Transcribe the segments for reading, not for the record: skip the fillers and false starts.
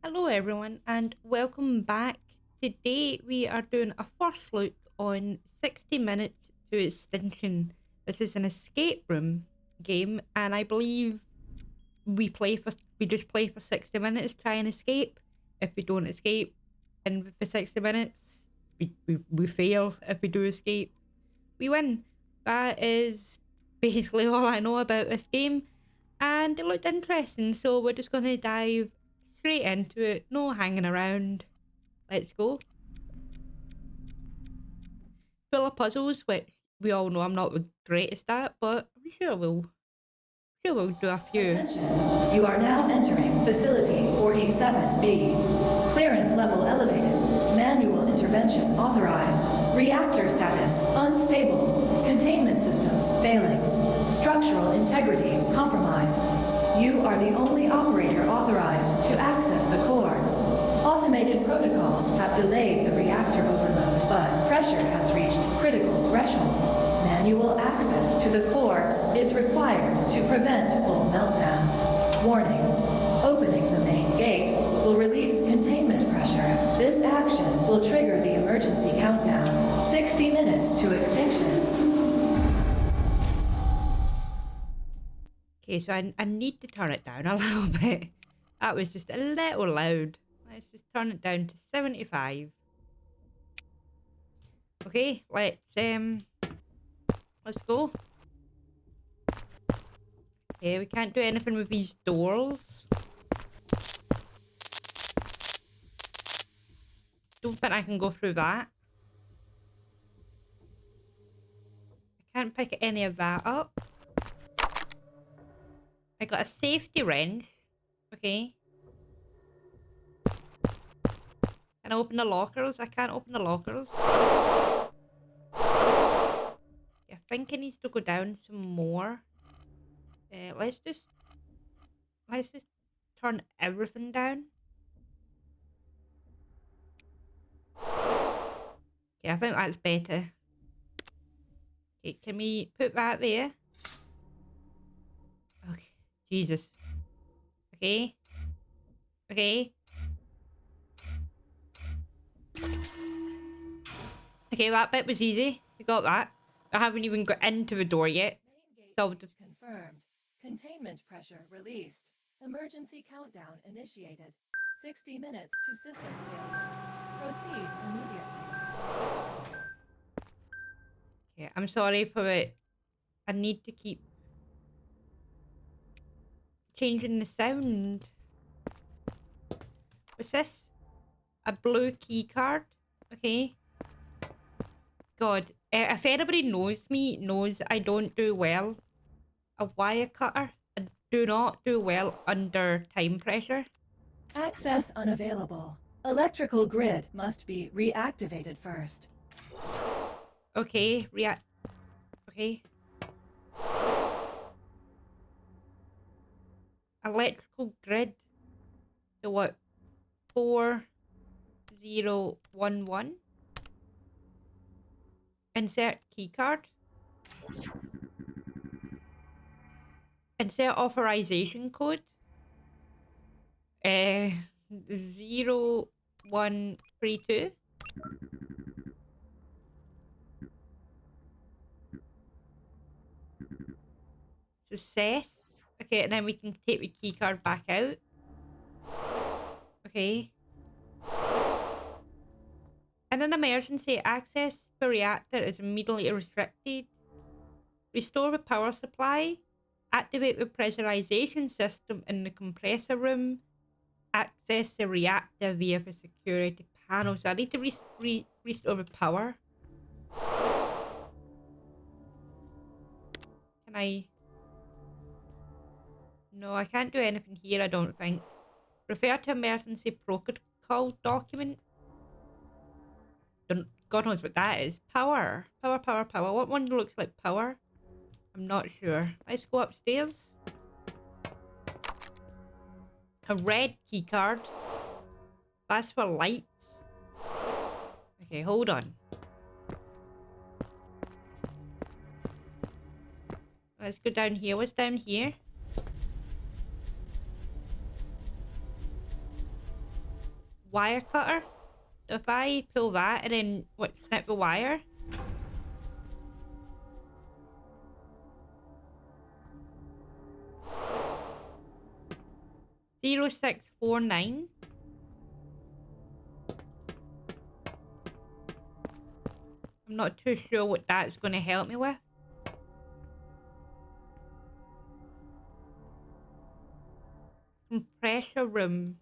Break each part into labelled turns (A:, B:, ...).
A: Hello everyone and welcome back. Today we are doing a first look on 60 Minutes to Extinction. This is an escape room game and I believe we just play for 60 minutes, try and escape. If we don't escape and for 60 minutes, we fail. If we do escape, we win. That is basically all I know about this game and it looked interesting, so we're just gonna dive straight into it, no hanging around. Let's go. Full of puzzles, which we all know I'm not the greatest at, but I'm sure we'll do a few.
B: Attention, you are now entering Facility 47B. Clearance level elevated. Manual intervention authorized. Reactor status unstable. Containment systems failing. Structural integrity compromised. You are the only operator authorized to access the core. Automated protocols have delayed the reactor overload, but pressure has reached critical threshold. Manual access to the core is required to prevent full meltdown. Warning, opening the main gate will release containment pressure. This action will trigger the emergency countdown. 60 minutes to extinction.
A: Okay, so I need to turn it down a little bit. That was just a little loud. Let's just turn it down to 75. Okay, let's go. Okay, we can't do anything with these doors. Don't think I can go through that. I can't pick any of that up. I got a safety wrench. Okay. Can I open the lockers? I can't open the lockers. I think it needs to go down some more. Let's just turn everything down. Okay, I think that's better. Okay, can we put that there? Okay, Jesus. Okay. Okay. Okay, that bit was easy. We got that. I haven't even got into the door yet. So
B: Confirmed. Containment pressure released. Emergency countdown initiated. 60 minutes to system failure. Proceed immediately.
A: yeah, I'm sorry for it. I need to keep changing the sound. What's this? A blue key card. Okay. God, if anybody knows me, knows I don't do well. A wire cutter. I do not do well under time pressure.
B: Access unavailable. Electrical grid must be reactivated first.
A: Okay, okay. Electrical grid. So what? 4011. Insert keycard. Insert authorization code. 0132. Success. Okay, and then we can take the keycard back out. Okay. In an emergency, access the reactor is immediately restricted. Restore the power supply. Activate the pressurization system in the compressor room. Access the reactor via the security panel. So I need to restore the power. Can I? No, I can't do anything here, I don't think. Refer to emergency protocol document. God knows what that is. Power. Power, power, power. What one looks like power? I'm not sure. Let's go upstairs. A red key card. That's for lights. Okay, hold on. Let's go down here. What's down here? wire cutter. So if I pull that and then what, snip the wire. Zero 0649. I'm not too sure what that's going to help me with. Compressor room.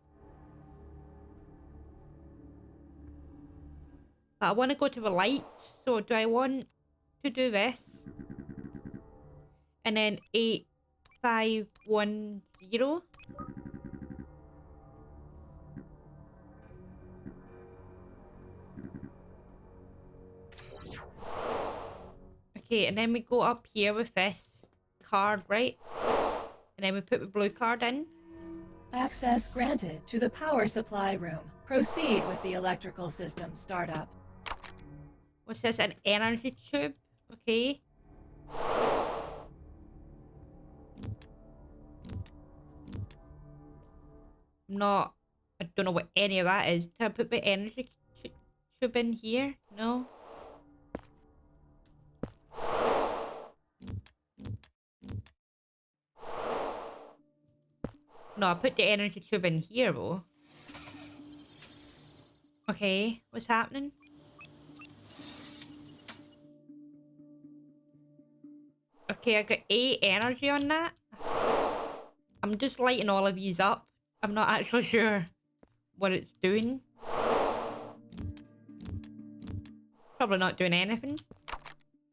A: But I want to go to the lights. So do I want to do this? And then 8510. Okay, and then we go up here with this card, right? And then we put the blue card in.
B: Access granted to the power supply room. Proceed with the electrical system startup.
A: What's this? An energy tube? Okay. I don't know what any of that is. Can I put the energy tube in here? No. No, I put the energy tube in here though. Okay, what's happening? Okay, I got 8 energy on that. I'm just lighting all of these up. I'm not actually sure what it's doing. Probably not doing anything.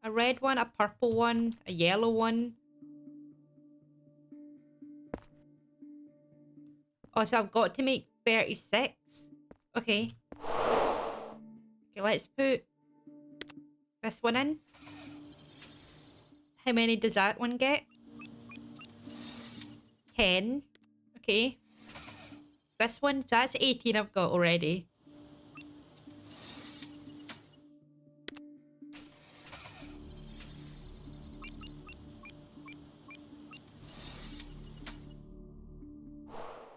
A: A red one, a purple one, a yellow one. Oh, so I've got to make 36. Okay. Okay, let's put this one in. How many does that one get? 10. Okay. This one, that's 18 I've got already.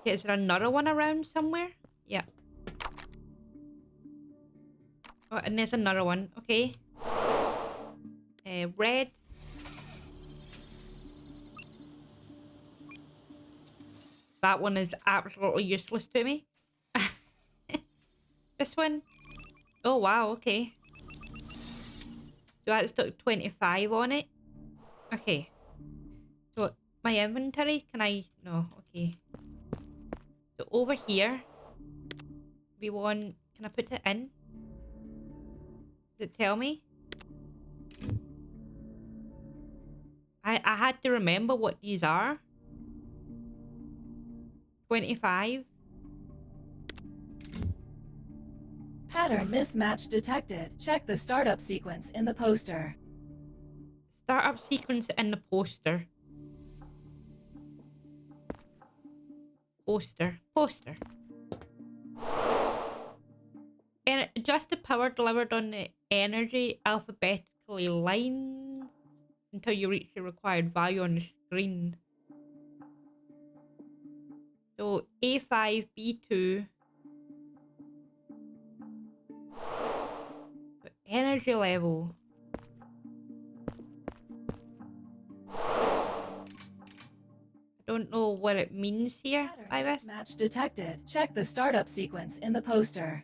A: Okay, is there another one around somewhere? Yeah. Oh, and there's another one. Okay. Red. That one is absolutely useless to me. This one. Oh, wow. Okay. So that's got 25 on it. Okay. So my inventory, can I... No, okay. So over here, we want... Can I put it in? Does it tell me? I had to remember what these are. 25.
B: Pattern mismatch detected. Check the startup sequence in the poster.
A: Startup sequence in the poster. Poster. And adjust the power delivered on the energy alphabetically lines until you reach the required value on the screen. So A5, B2. Energy level. I don't know what it means here by this.
B: Match detected. Check the startup sequence in the poster.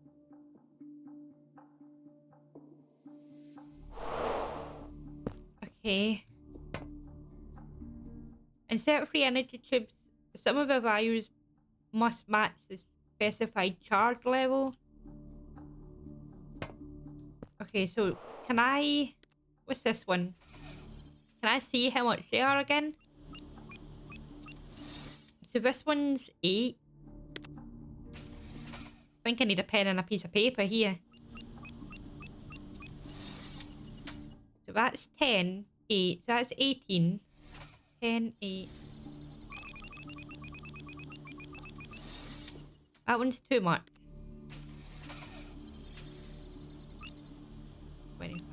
A: Okay. Insert free energy tubes. Some of the values must match the specified charge level. Okay, so can I... What's this one? Can I see how much they are again? So this one's 8. I think I need a pen and a piece of paper here. So that's 10, 8. So that's 18. 10, 8. That one's too much. 25.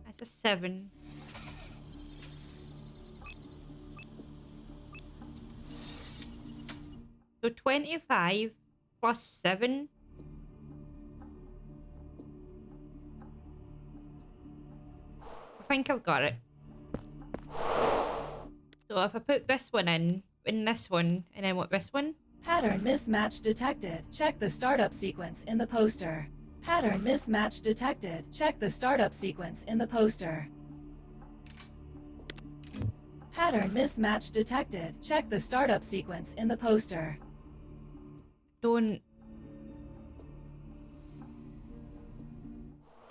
A: That's a 7. So 25 plus 7. I think I've got it. So if I put this one in this one, and then what, this one?
B: Pattern mismatch detected. Check the startup sequence in the poster. Pattern mismatch detected. Check the startup sequence in the poster. Pattern mismatch detected. Check the startup sequence in the poster.
A: Don't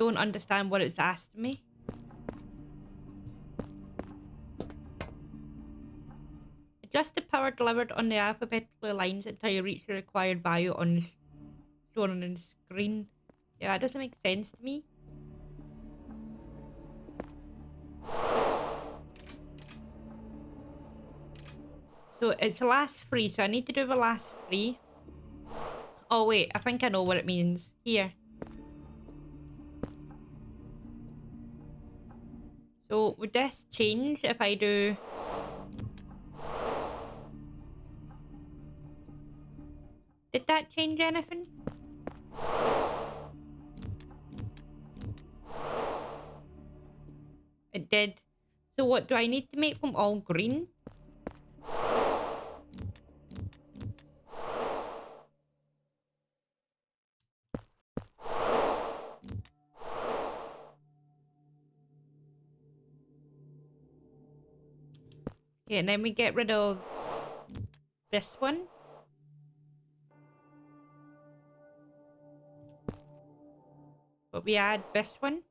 A: understand what it's asked me. Adjust the power delivered on the alphabetical lines until you reach the required value shown on the screen. Yeah, that doesn't make sense to me. So it's the last three, so I need to do the last three. Oh wait, I think I know what it means. Here. So would this change if I do... Did that change anything? It did. So what, do I need to make them all green? Okay, and then we get rid of this one. But we add this one.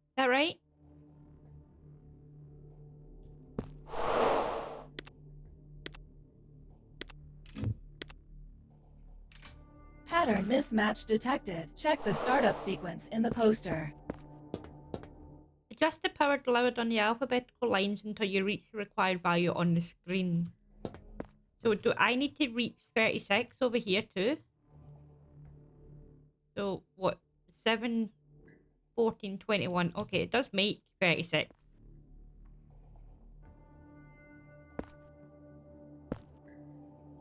A: Is that right?
B: Pattern mismatch detected. Check the startup sequence in the poster.
A: Adjust the power delivered on the alphabetical lines until you reach the required value on the screen. So do I need to reach 36 over here too? So what? 7, 14, 21. Okay, it does make 36.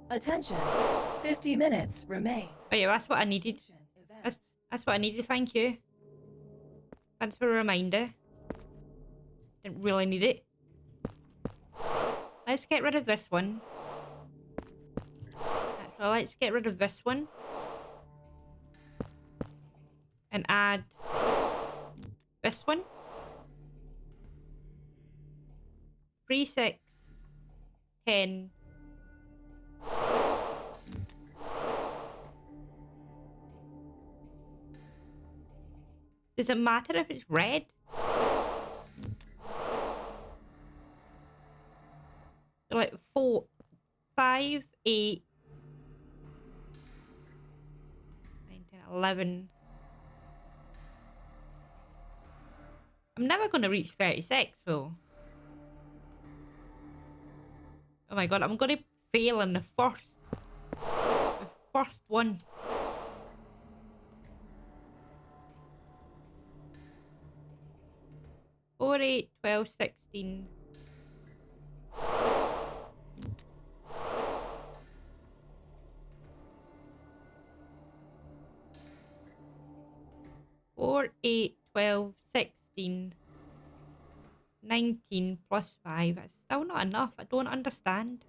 B: Attention. 50 minutes remain.
A: Oh yeah, that's what I needed. That's what I needed, thank you. Thanks for a reminder. Didn't really need it. Let's get rid of this one. Actually, let's get rid of this one. And add this one. 3, 6, 10. Does it matter if it's red? So like 4, 5, 8, 9, 10, 11. I'm never going to reach 36 though. Oh my god, I'm going to fail in the first one. 4, 8, 12, 16. Four, 8, 12, 16, 19 plus 5. It's still not enough. I don't understand.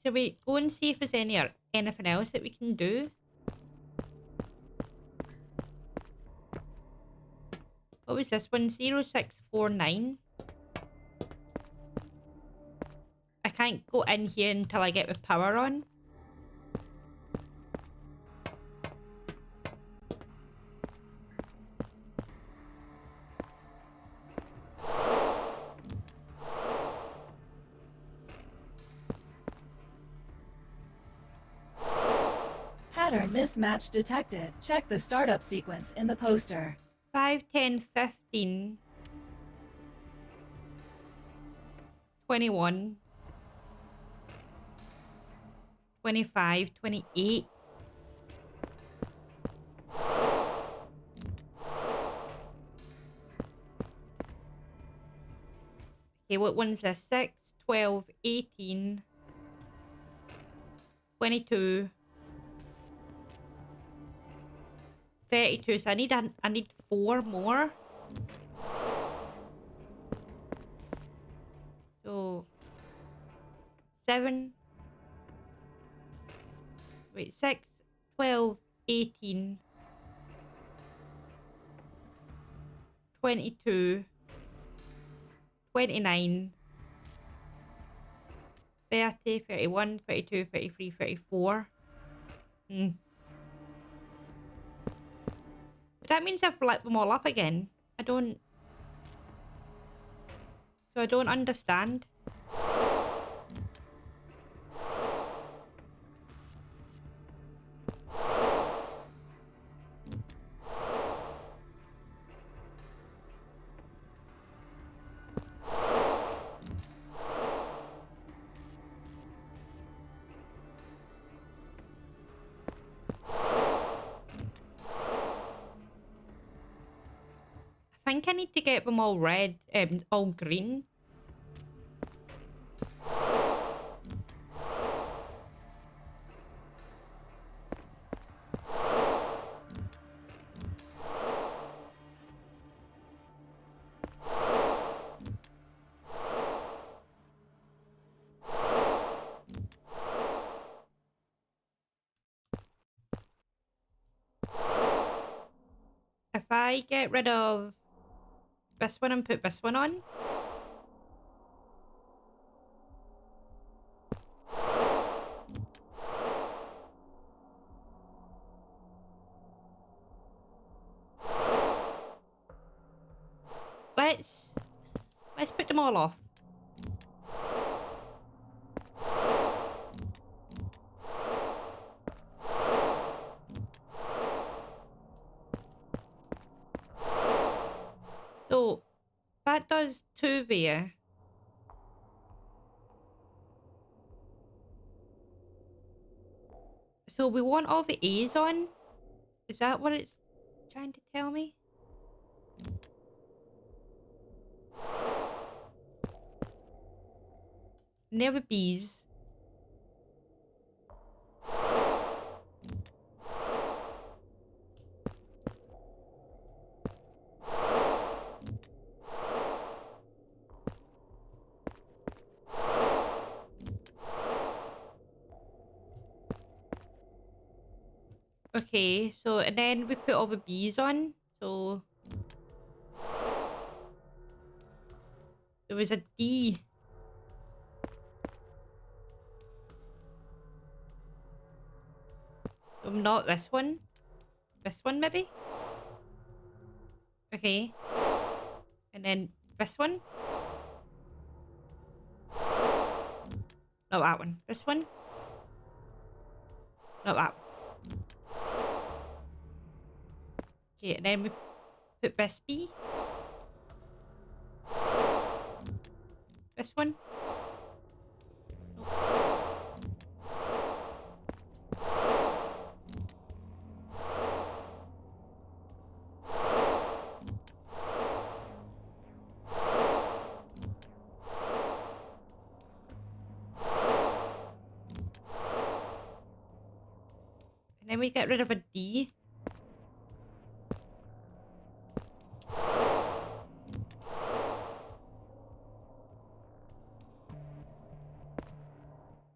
A: Shall we go and see if there's anything else that we can do? What was this one? 0649. I can't go in here until I get the power on.
B: Pattern mismatch detected. Check the startup sequence in the poster.
A: 5, 10, 15. 21. 25, 28. Okay, what one's this? 6, 12, 18, 22, 32. So I need 4 more. So 7. Wait, 6, 12, 18, 22, 29, 30, 31, 32, 33, 34. Hmm. But that means I've flipped them all up again. I don't understand. I think I need to get them all red, all green. If I get rid of this one and put this one on. Let's put them all off. So that does 2 there. So we want all the A's on? Is that what it's trying to tell me? Never B's. Okay, so and then we put all the B's on. So there was a D. So not this one. This one maybe? Okay. And then this one? Not that one. This one? Not that one. Okay, and then we put this B. This one? Nope. And then we get rid of a D.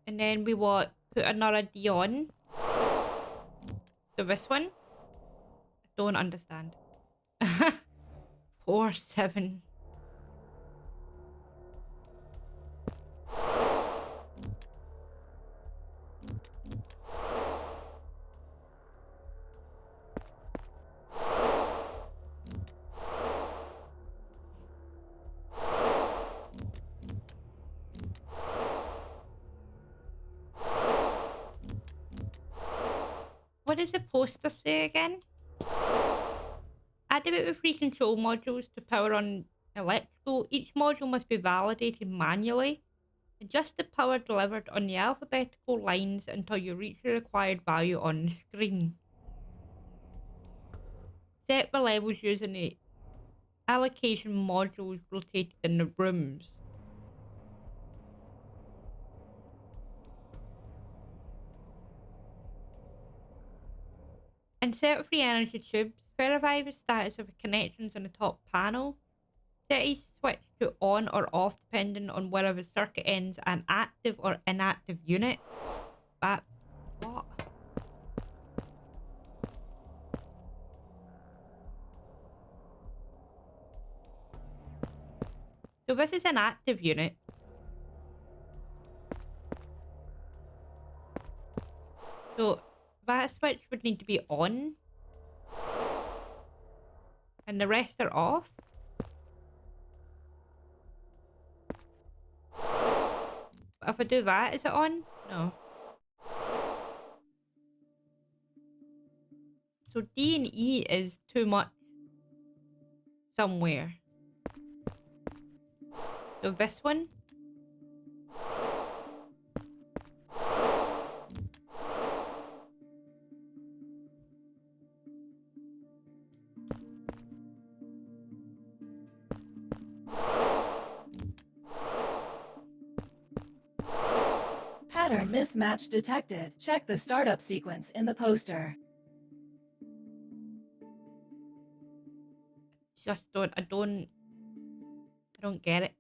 A: And then we want put another D on. So this one? I don't understand. 4, 7. What does the poster say again? Activate the 3 control modules to power on electrical. Each module must be validated manually. Adjust the power delivered on the alphabetical lines until you reach the required value on the screen. Set the levels using the allocation modules rotated in the rooms. Insert 3 energy tubes. Verify the status of the connections on the top panel. Set each switch to on or off depending on whether the circuit ends an active or inactive unit. But what? So this is an active unit. So that switch would need to be on. And the rest are off. But if I do that, is it on? No. So D and E is too much somewhere. So this one.
B: Pattern mismatch detected. Check the startup sequence in the poster.
A: Just I don't get it.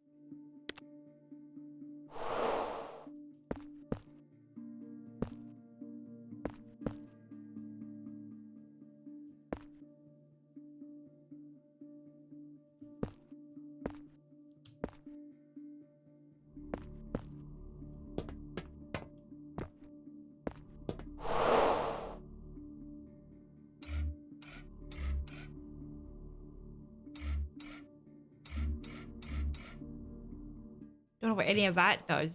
A: Don't know what any of that does.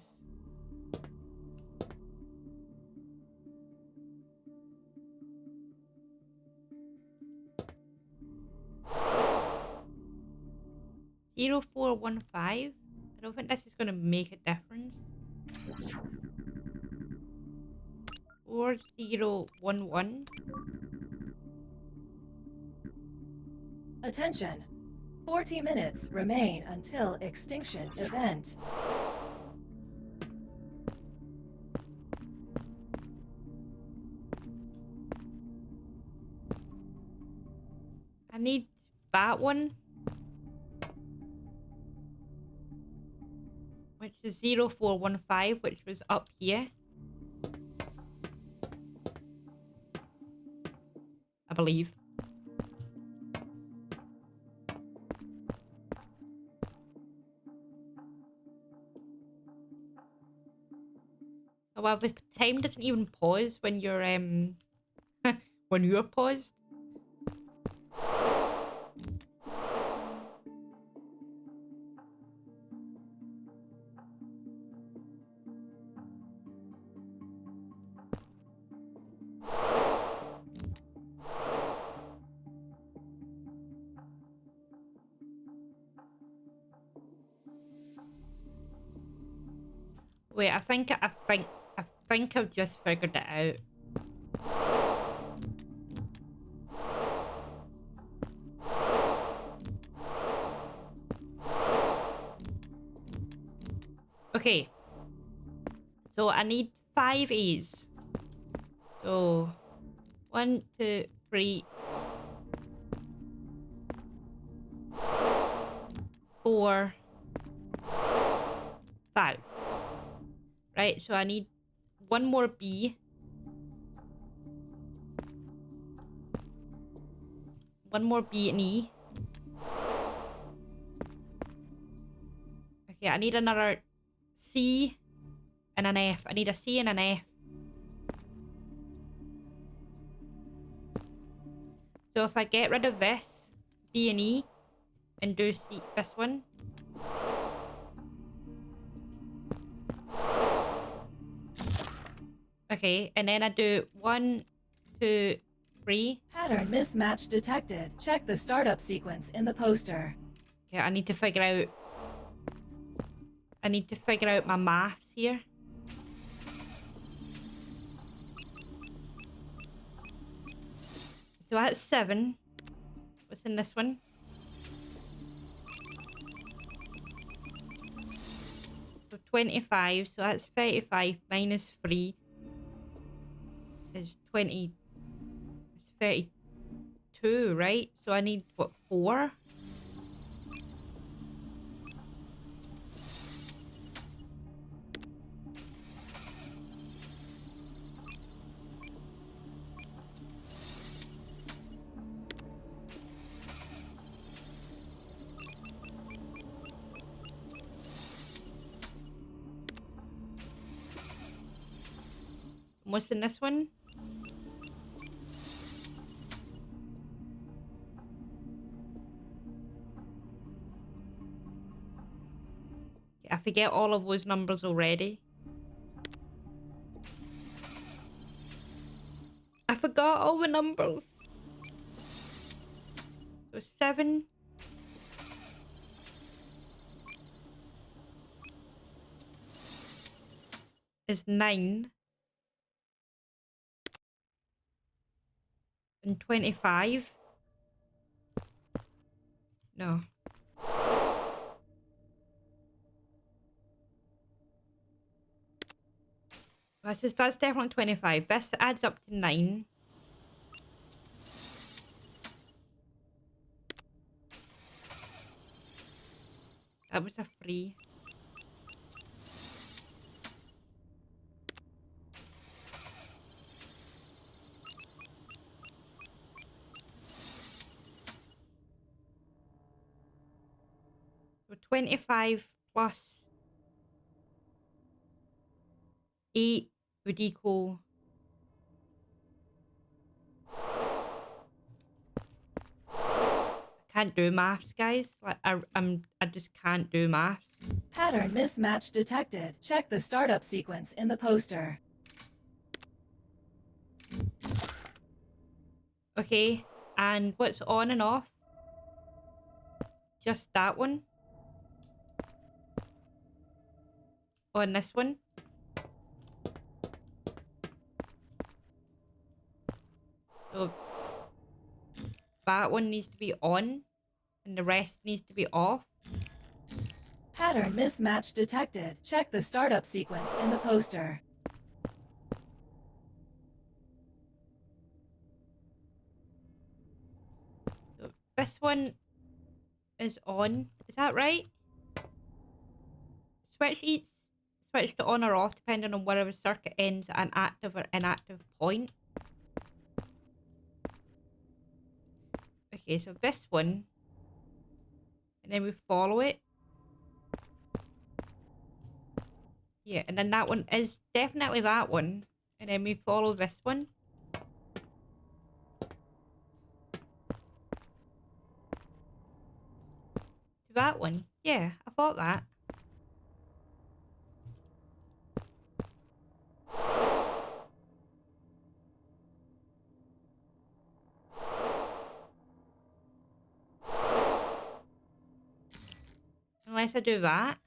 A: Zero 0415. I don't think this is gonna make a difference. 4011.
B: Attention. 40 minutes remain until extinction event.
A: I need that one. Which is 0415, which was up here. I believe. Oh, well, the time doesn't even pause when you're when you're paused. Wait, I think I've just figured it out. Okay. So I need 5 A's. So 1, 2, 3, 4, 5. Right, so I need one more B. One more B and E. Okay, I need another C and an F. I need a C and an F. So if I get rid of this, B and E, and do C, this one. Okay, and then I do 1, 2, 3.
B: Pattern mismatch detected. Check the startup sequence in the poster.
A: Okay, I need to figure out I need to figure out my maths here. So that's 7. What's in this one? So 25. So that's 35 minus 3 is 20. It's 32, right? So I need, what, 4? What's in this one? I forget all of those numbers already. I forgot all the numbers. So 7. Is 9. And 25. No. That's definitely 25. This adds up to 9. That was a 3. So 25 plus 8 would equal... I can't do maths, guys. Like, I just can't do maths.
B: Pattern mismatch detected. Check the startup sequence in the poster.
A: Okay, and what's on and off? Just that one? On this one? So that one needs to be on, and the rest needs to be off.
B: Pattern mismatch detected. Check the startup sequence in the poster.
A: So this one is on. Is that right? Switch to on or off depending on whether the circuit ends at an active or inactive point. Okay, so this one, and then we follow it. Yeah, and then that one is definitely that one, and then we follow this one. To that one. Yeah, I thought that. Unless I do that.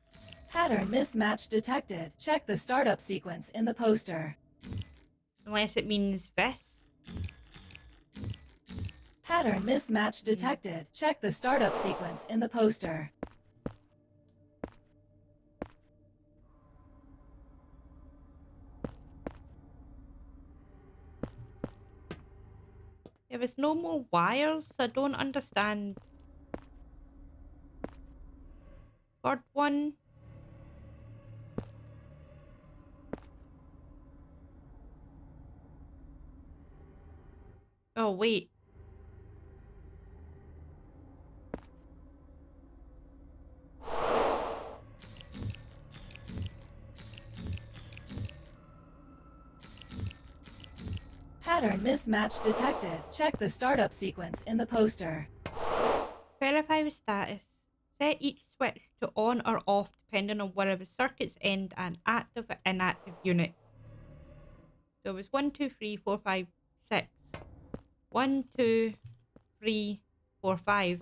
B: Pattern mismatch detected. Check the startup sequence in the poster.
A: Unless it means this.
B: Pattern mismatch detected. Check the startup sequence in the poster.
A: There was no more wires, so I don't understand. Third one. Oh, wait.
B: Pattern mismatch detected. Check the startup sequence in the poster.
A: Verify the status. Set each switch to on or off depending on whether the circuits end at an active or inactive unit. So it was 1, 2, 3, 4, 5, 6. 1, 2, 3, 4, 5.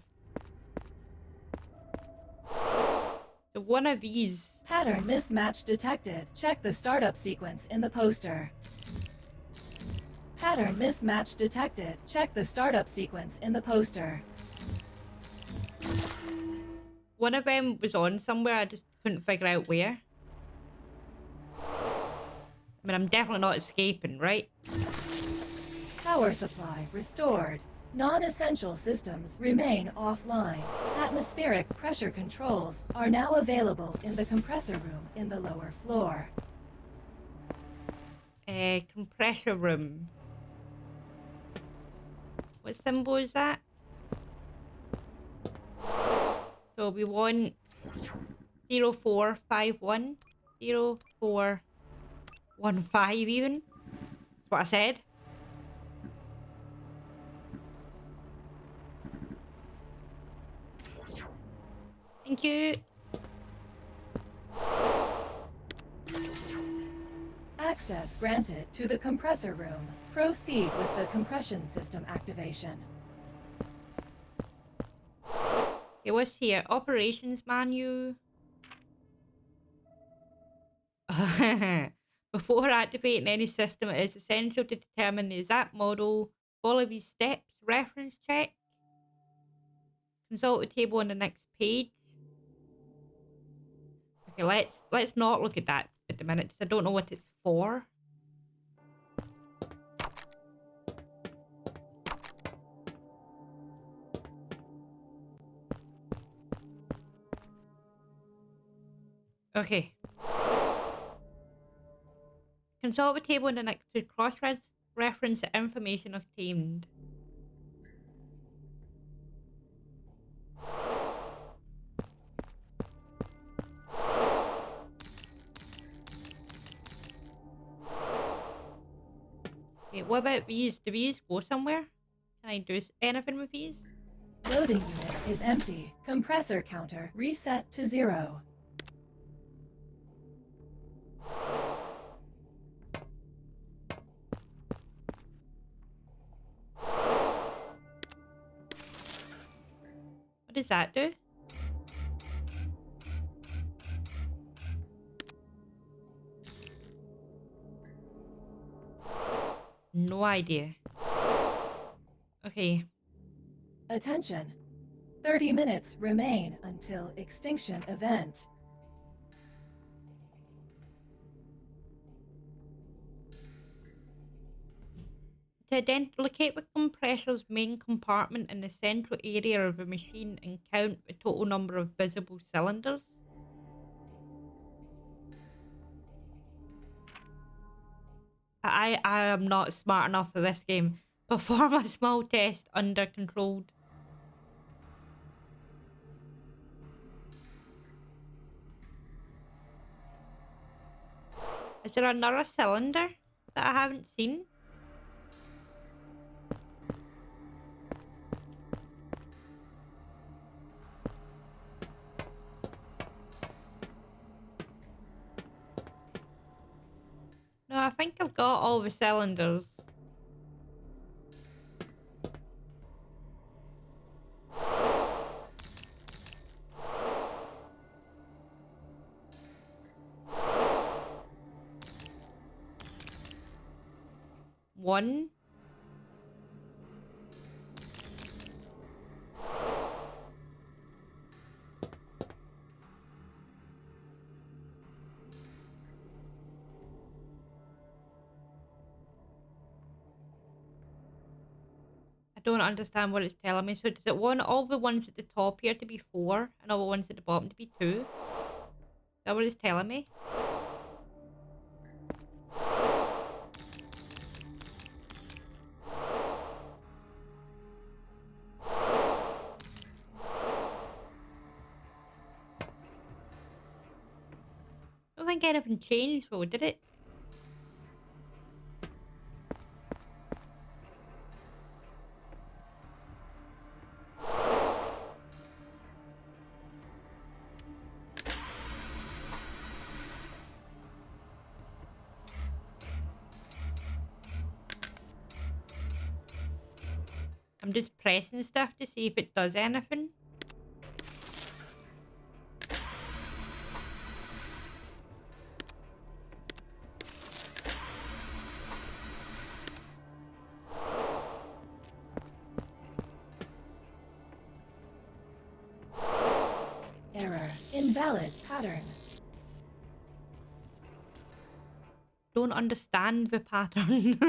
A: So one of these.
B: Pattern mismatch detected. Check the startup sequence in the poster. Pattern mismatch detected. Check the startup sequence in the poster.
A: One of them was on somewhere, I just couldn't figure out where. I mean, I'm definitely not escaping, right?
B: Power supply restored. Non-essential systems remain offline. Atmospheric pressure controls are now available in the compressor room in the lower floor.
A: Compressor room. What symbol is that? So we want 0451. 0415 even. That's what I said. Thank you.
B: Access granted to the compressor room. Proceed with the compression system activation.
A: Okay, what's here? Operations manual. Before activating any system, it is essential to determine the exact model. Follow these steps. Reference check. Consult the table on the next page. Okay, let's not look at that at the minute because I don't know what it's for. Okay. Consult the table on the next to cross-reference the information obtained. Okay, what about these? Do these go somewhere? Can I do anything with these?
B: Loading unit is empty. Compressor counter reset to 0.
A: What does that do? No idea. Okay.
B: Attention. 30 minutes remain until extinction event.
A: To locate the compressor's main compartment in the central area of the machine and count the total number of visible cylinders. I am not smart enough for this game. Perform a small test under controlled. Is there another cylinder that I haven't seen? No, I think I've got all the cylinders. One. I don't understand what it's telling me. So does it want all the ones at the top here to be 4 and all the ones at the bottom to be 2? Is that what it's telling me? I don't think anything changed though, did it? I'm just pressing stuff to see if it does anything.
B: Invalid pattern.
A: Don't understand the pattern.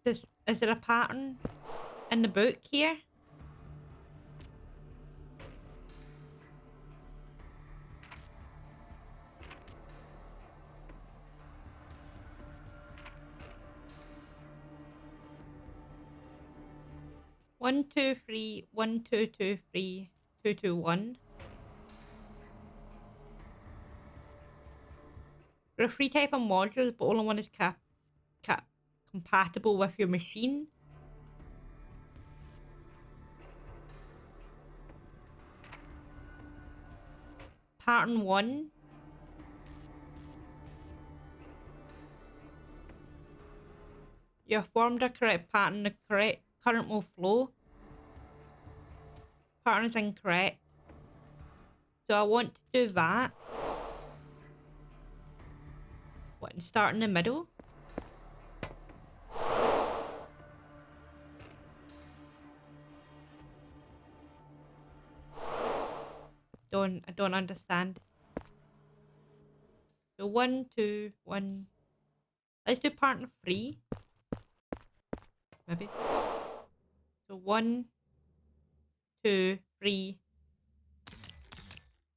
A: Is there a pattern in the book here? One, two, three, 1, 2, 2, 3, 2, 2, 1. There are 3 type of modules, but only one is compatible with your machine. Pattern 1. You have formed a correct pattern, the correct current will flow. Pattern is incorrect. So I want to do that. What, and start in the middle? I don't understand. So 1, 2, 1. Let's do pattern 3. Maybe. So 1, 2, 3,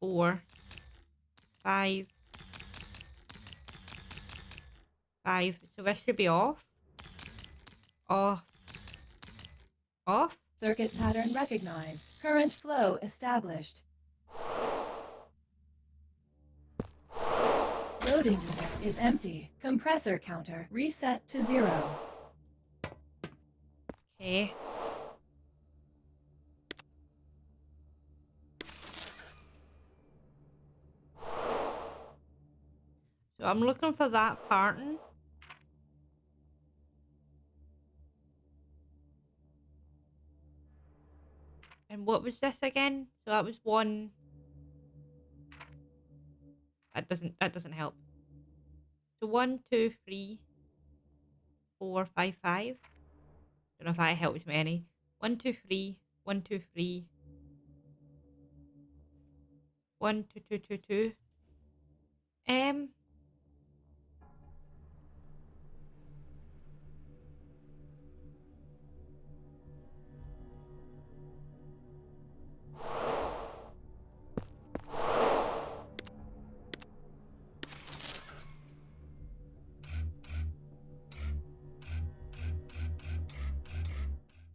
A: 4, 5, 5. So this should be off. Off. Off.
B: Circuit pattern recognized. Current flow established. Loading unit is empty. Compressor counter reset to 0.
A: Okay. So I'm looking for that pattern. And what was this again? So that was 1. That doesn't help. So 1, 2, 3, 4, 5, 5. Don't know if that helps me any. 1, 2, 3, 1, 2, 3. 1, 2, 2, 2, 2.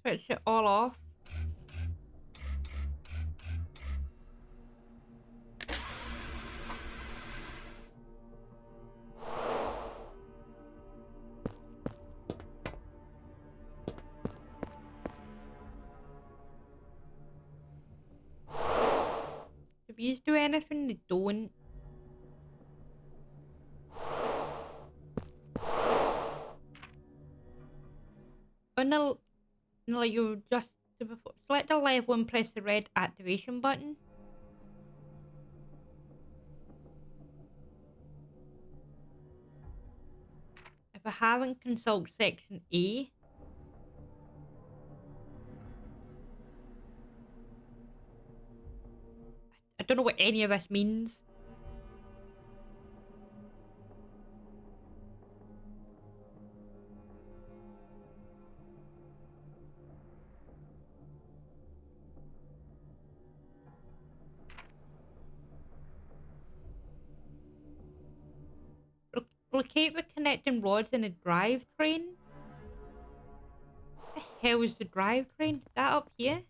A: Switch it all off. Do these do anything? They don't. On the, like you just select the level and press the red activation button. If I haven't, consult section A. I don't know what any of this means. Locate the connecting rods in a drivetrain. What the hell is the drivetrain? Is that up here?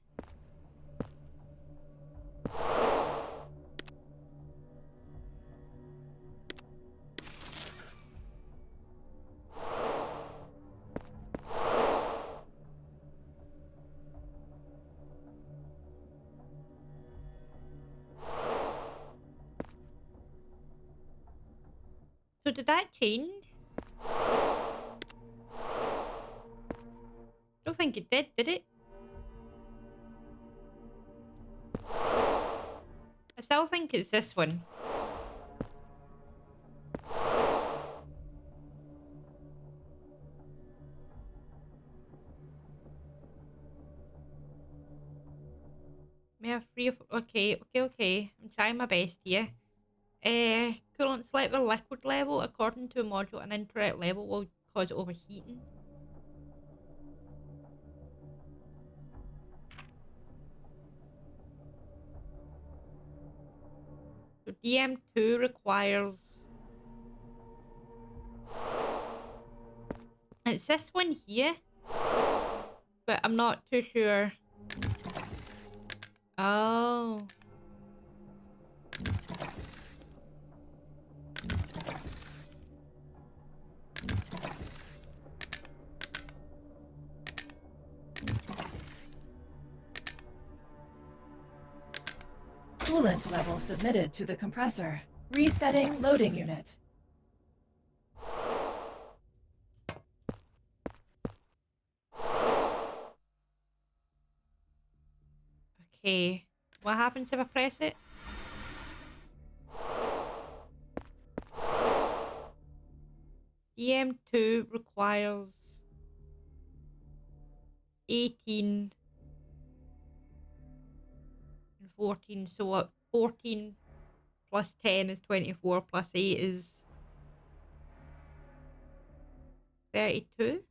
A: So did that change? Don't think it did it? I still think it's this one. May have three of... Okay. I'm trying my best here. Coolant level, liquid level, according to a module, an incorrect level will cause overheating. So DM2 requires... It's this one here, but I'm not too sure. Oh.
B: Coolant level submitted to the compressor. Resetting loading unit.
A: Okay. What happens if I press it? DM2 requires 18 and 14. So what? 14 plus 10 is 24 plus 8 is 32.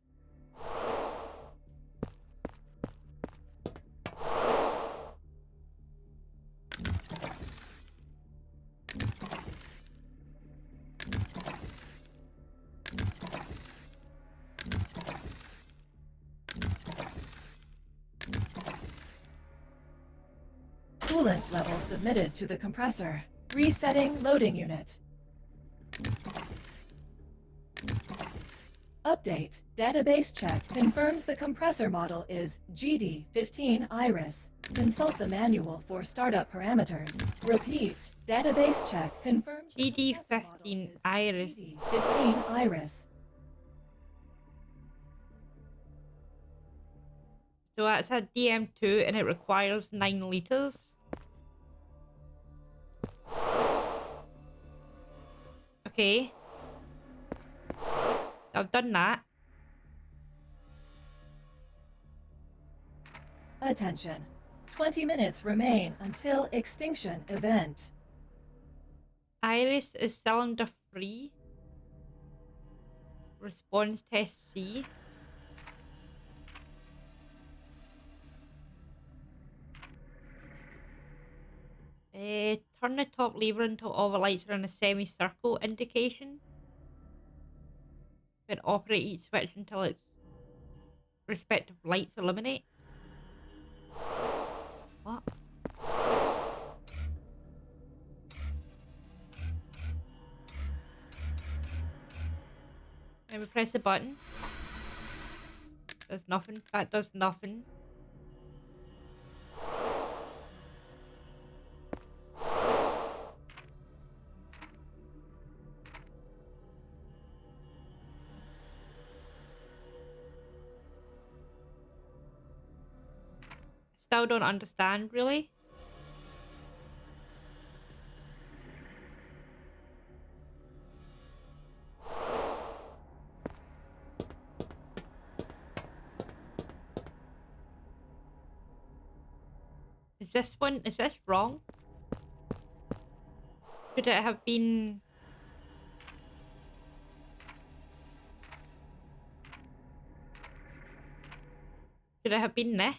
B: Coolant level submitted to the compressor. Resetting loading unit. Update. Database check confirms the compressor model is GD15 Iris. Consult the manual for startup parameters. Repeat. Database check confirms the compressor model
A: GD15
B: is
A: Iris.
B: GD15 Iris.
A: So that's a DM2 and it requires 9 liters. Okay. I've done that.
B: Attention. 20 minutes remain until extinction event.
A: Iris is cylinder free. Response test C. Turn the top lever until all the lights are in a semicircle indication. Then operate each switch until its respective lights illuminate. What? Then we press the button. Does nothing. That does nothing. Still don't understand, really. Is this wrong? Should it have been... Should it have been this?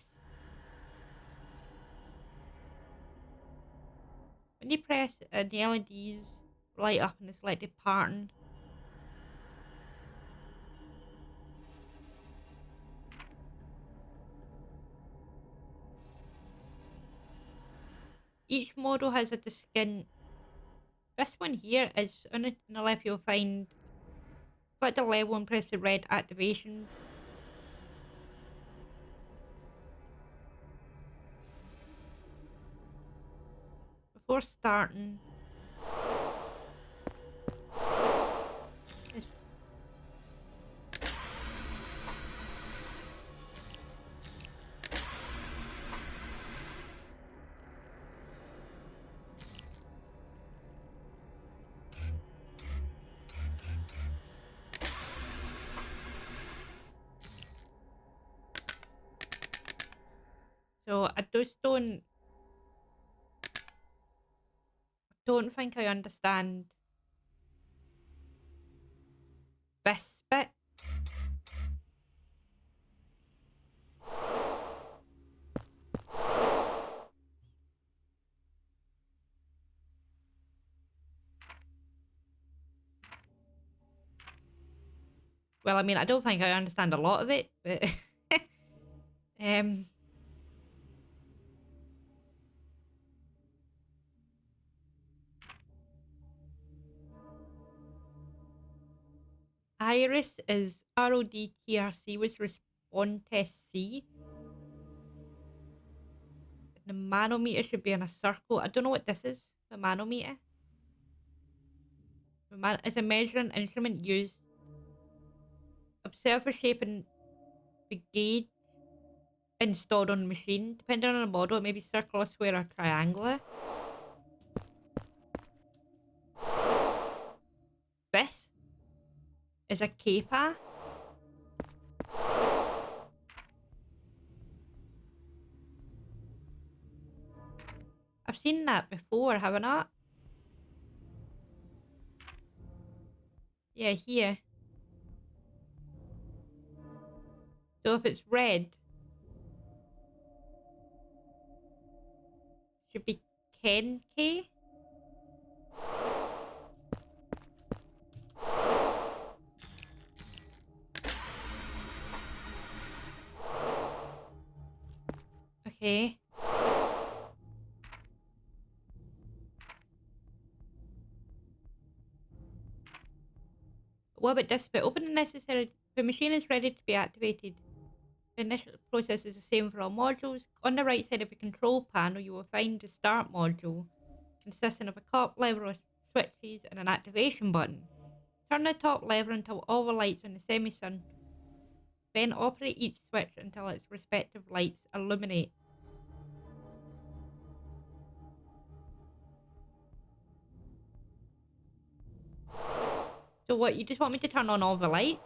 A: When you press the LEDs light up in the selected pattern. Each model has a distinct... This one here is on the left you'll find... Select the level and press the red activation. Before starting... So I just don't... don't think I understand this bit. Well, I mean, I don't think I understand a lot of it, but Iris is RODTRC was respond test C. The manometer should be in a circle. I don't know what this is. The manometer. It's a measuring instrument used. Observe a shape and the gauge installed on the machine. Depending on the model, it may be circular, square, or triangular. This is a K-PA. I've seen that before, have I not? Yeah, here. So if it's red, should be 10K. Okay. What about this bit? Open the necessary. The machine is ready to be activated. The initial process is the same for all modules. On the right side of the control panel, you will find the start module, consisting of a top lever of switches and an activation button. Turn the top lever until all the lights on the semi-sun. Then operate each switch until its respective lights illuminate. So what, you just want me to turn on all the lights?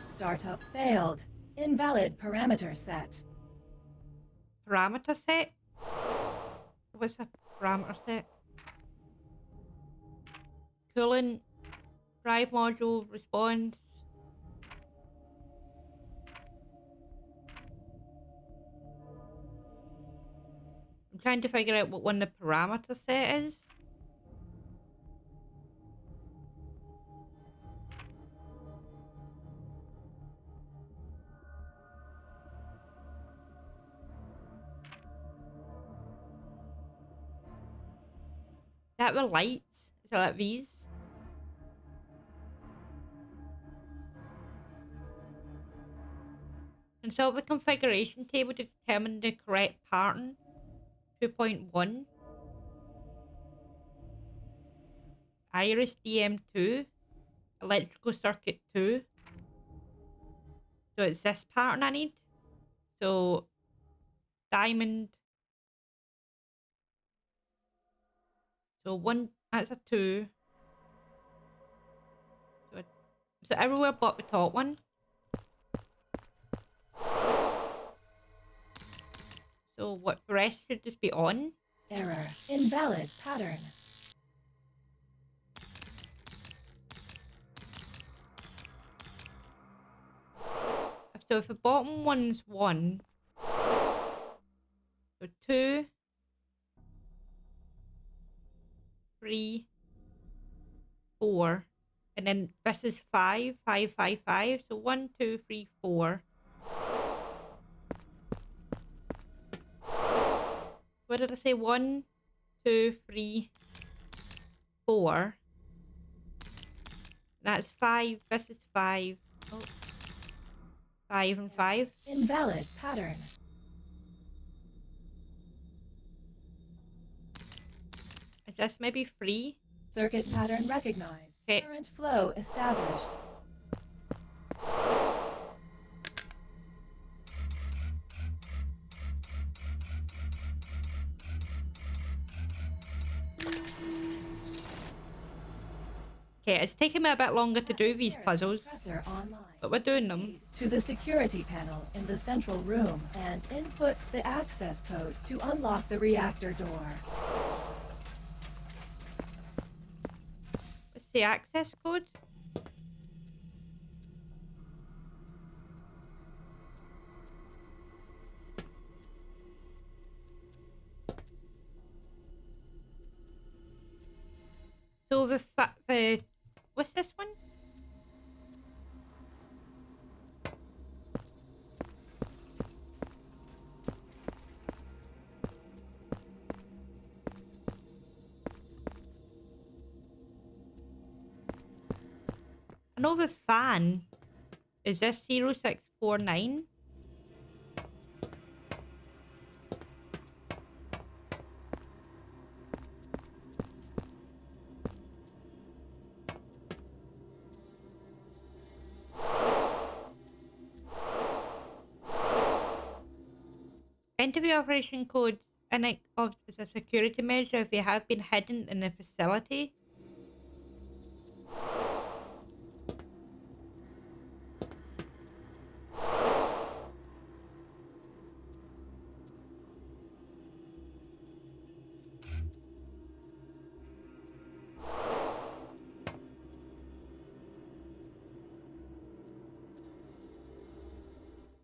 B: Startup failed. Invalid parameter set.
A: Parameter set? What's a parameter set? Coolant, drive module, response. I'm trying to figure out what one the parameter set is. Is that the lights? Is that these? Consult the configuration table to determine the correct pattern. 2.1. Iris DM2. Electrical circuit 2. So it's this pattern I need. So diamond. So one, that's a 2. So everywhere but the top one. So what, the rest should just be on.
B: Error. Invalid pattern.
A: So if the bottom one's 1, so 2, 3, 4, and then this is 5, 5, 5, 5. So 1, 2, 3, 4. What did I say? 1, 2, 3, 4. That's 5. This is 5. Oh. 5 and 5.
B: Invalid pattern.
A: Is this maybe 3?
B: Circuit pattern recognized.
A: Okay.
B: Current flow established.
A: Okay, it's taking me a bit longer to do these puzzles, but we're doing them.
B: To the security panel in the central room and input the access code to unlock the reactor door.
A: What's the access code? So the what's this one? I know the fan is this 0649. Interview operation codes in it is a security measure if they have been hidden in the facility.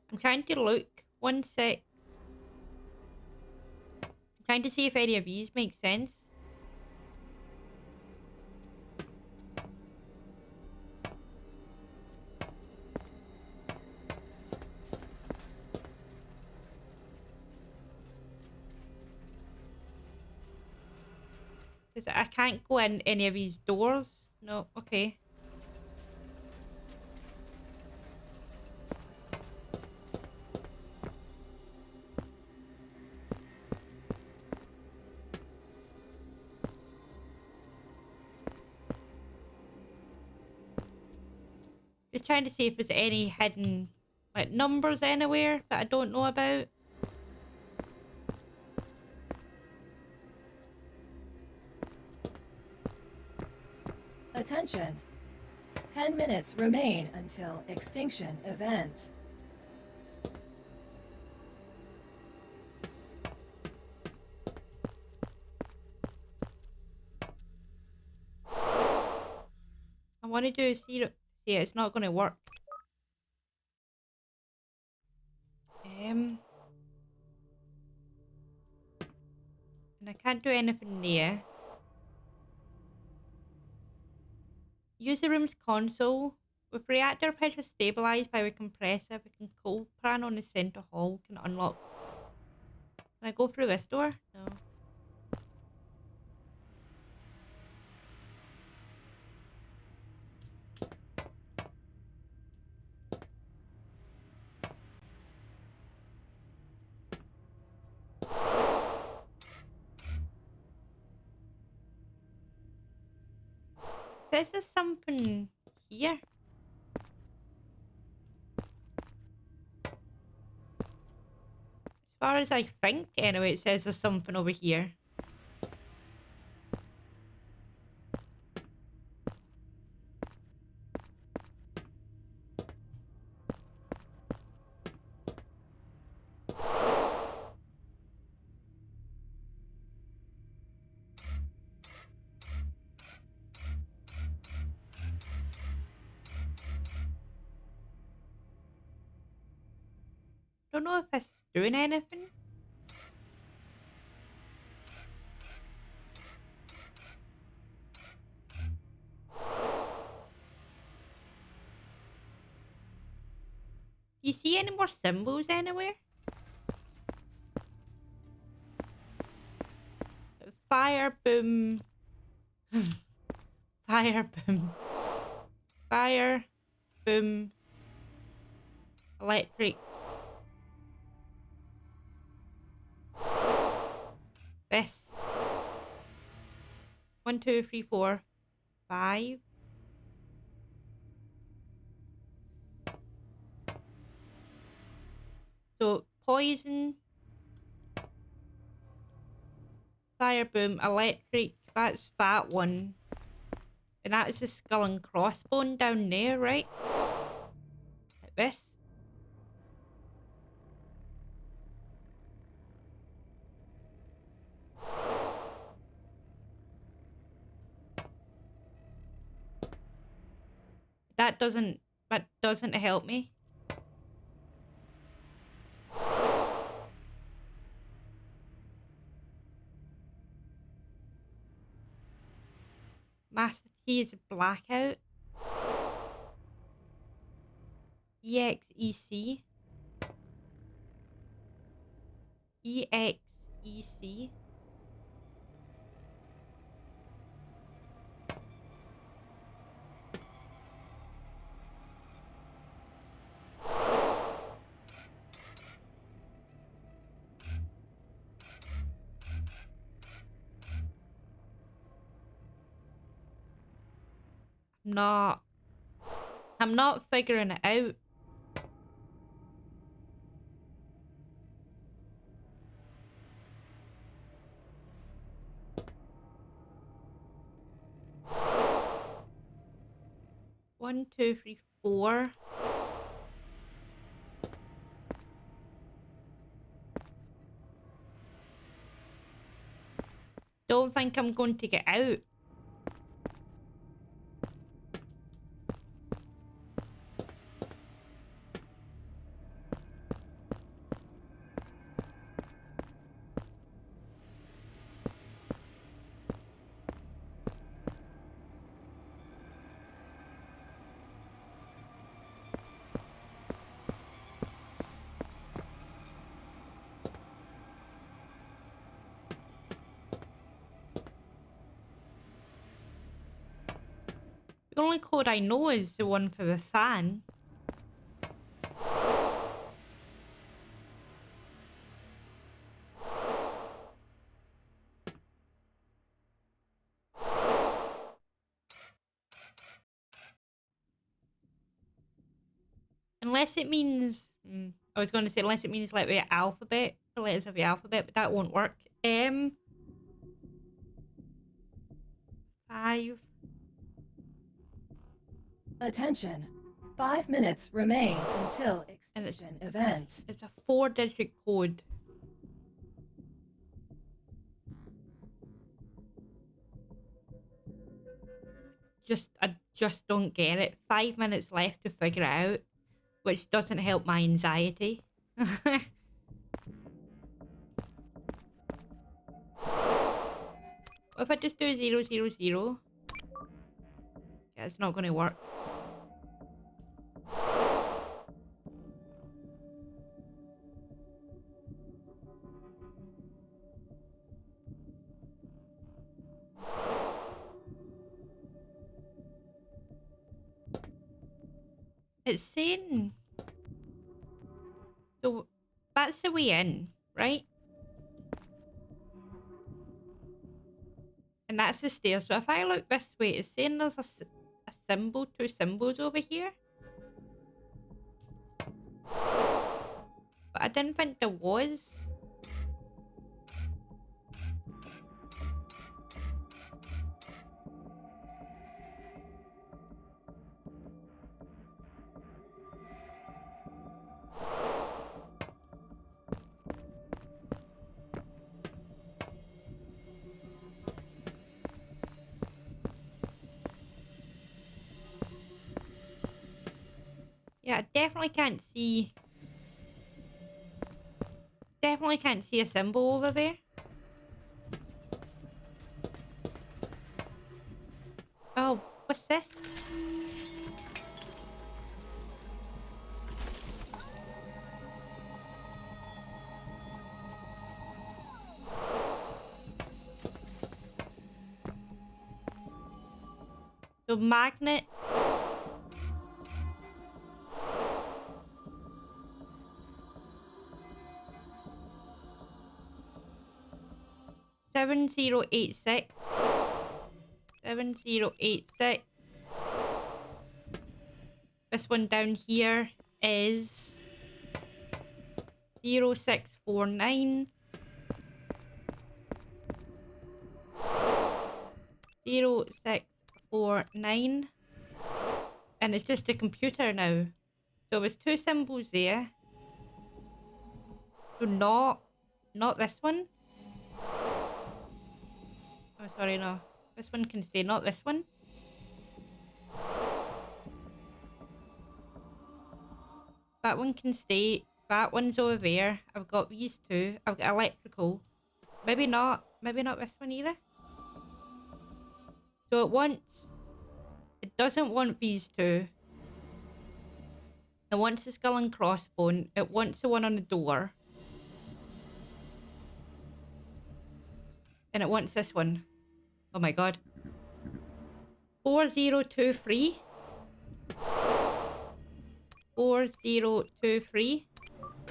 A: I'm trying to look. 1 sec. I'm trying to see if any of these make sense. Because I can't go in any of these doors. No, okay. Just trying to see if there's any hidden like numbers anywhere that I don't know about.
B: Attention. 10 minutes remain until extinction event.
A: I want to do zero. Yeah, it's not going to work. And I can't do anything there. Use the room's console. With reactor pressure stabilized by the compressor, the control panel on the center hall can unlock. Can I go through this door? No. This is something here. As far as I think, anyway, it says there's something over here. Don't know if it's doing anything. Do you see any more symbols anywhere? Fire boom. Fire boom. Fire boom. Electric. This. 1, 2, 3, 4, 5. So poison, fire boom, electric. That's that one. And that is the skull and crossbone down there, right? Like this. That doesn't help me. Master T is blackout. EXEC. EXEC. I'm not figuring it out. One, two, three, four. Don't think I'm going to get out. The only code I know is the one for the fan. Unless it means... I was going to say unless it means like the alphabet. The letters of the alphabet, but that won't work. 5.
B: Attention. 5 minutes remain until extinction event.
A: It's a 4-digit code. I just don't get it. 5 minutes left to figure it out, which doesn't help my anxiety. What if I just do 0, 0, 0? Yeah, it's not going to work. It's saying... So, that's the way in, right? And that's the stairs. So if I look this way, it's saying there's a symbol, 2 symbols over here. But I didn't think there was. Yeah, I definitely can't see... Definitely can't see a symbol over there. Oh, what's this? The magnet. Seven zero eight six. 7086. This one down here is 0649. 0649. 149. And it's just a computer now. So there's two symbols there. So not this one. Oh, sorry, no. This one can stay, not this one. That one can stay. That one's over there. I've got these two. I've got electrical. Maybe not this one either. So it doesn't want these two. It wants the skull and crossbone. It wants the one on the door. And it wants this one. Oh my god. 4023. 4023.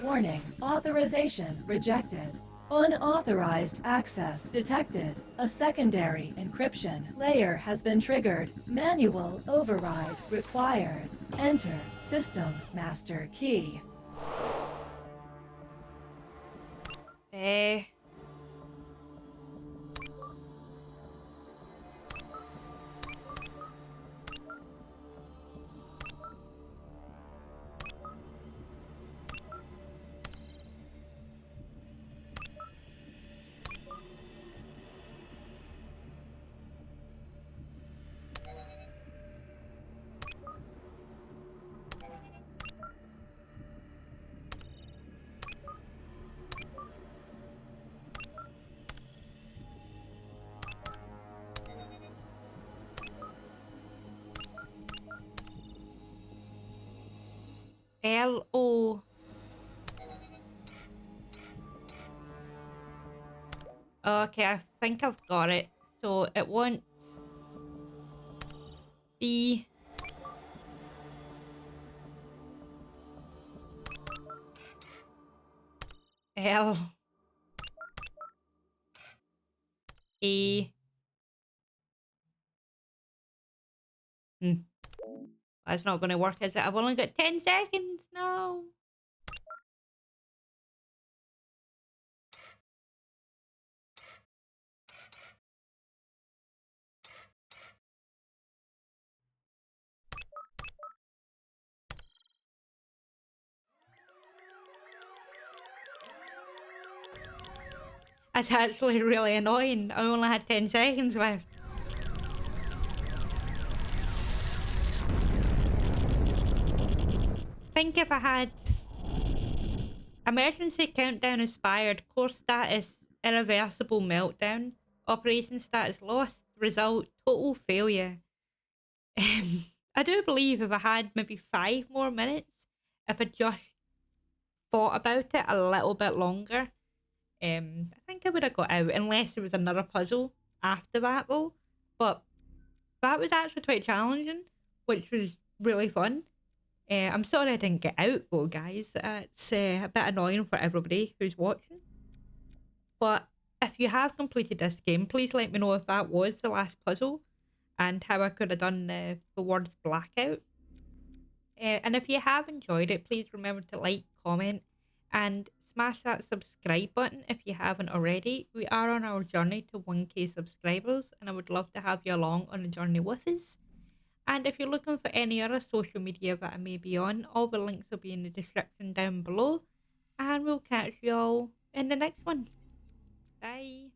B: Warning, authorization rejected. Unauthorized access detected. A secondary encryption layer has been triggered. Manual override required. Enter system master key.
A: L-O. Okay, I think I've got it. So it wants B. L. A. That's not going to work, is it? I've only got 10 seconds. No. That's actually really annoying. I only had 10 seconds left. Think if I had emergency countdown expired, core status irreversible meltdown, operation status lost, result total failure. I do believe if I had maybe 5 more minutes, if I just thought about it a little bit longer, I think I would have got out, unless there was another puzzle after that though. But that was actually quite challenging, which was really fun. I'm sorry I didn't get out though, guys. It's a bit annoying for everybody who's watching. But if you have completed this game, please let me know if that was the last puzzle and how I could have done the words blackout. And if you have enjoyed it, please remember to like, comment, and smash that subscribe button if you haven't already. We are on our journey to 1k subscribers, and I would love to have you along on the journey with us. And if you're looking for any other social media that I may be on, all the links will be in the description down below. And we'll catch you all in the next one. Bye.